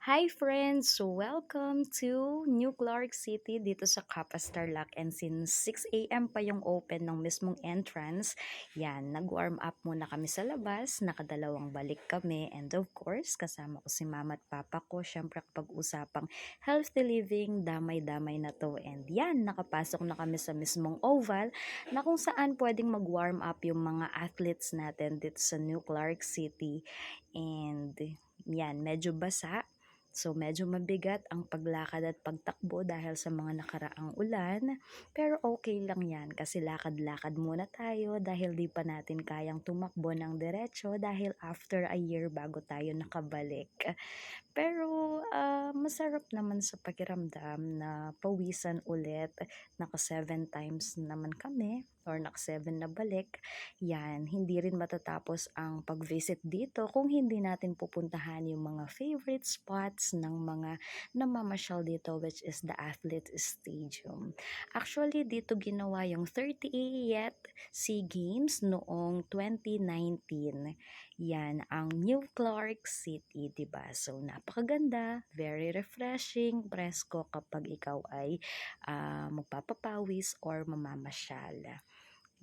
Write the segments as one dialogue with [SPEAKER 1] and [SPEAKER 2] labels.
[SPEAKER 1] Hi friends! So welcome to New Clark City dito sa Capas Tarlac, and since 6 a.m. pa yung open ng mismong entrance, yan, nag-warm up muna kami sa labas, nakadalawang balik kami, and of course, kasama ko si mama at papa ko. Syempre kapag usapang healthy living, damay-damay na to, and yan, nakapasok na kami sa mismong oval na kung saan pwedeng mag-warm up yung mga athletes natin dito sa New Clark City. And yan, medyo basa. So, medyo mabigat ang paglakad at pagtakbo dahil sa mga nakaraang ulan. Pero okay lang yan kasi lakad-lakad muna tayo dahil di pa natin kayang tumakbo ng diretso dahil after a year bago tayo nakabalik. Pero masarap naman sa pakiramdam na pawisan ulit. Naka 7 times naman kami or naka 7 na balik. Yan, hindi rin matatapos ang pag-visit dito kung hindi natin pupuntahan yung mga favorite spots ng mga namamasyal dito, which is the Athlete Stadium. Actually, dito ginawa yung 38th SEA Games noong 2019. Yan ang New Clark City, 'di ba? So napakaganda, very refreshing, presko kapag ikaw ay magpapapawis or mamamasyal.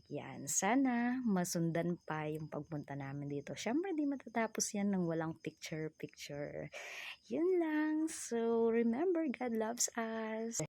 [SPEAKER 1] Yan, sana masundan pa yung pagpunta namin dito. Syempre, di matatapos yan ng walang picture-picture. Yun lang. So, remember, God loves us.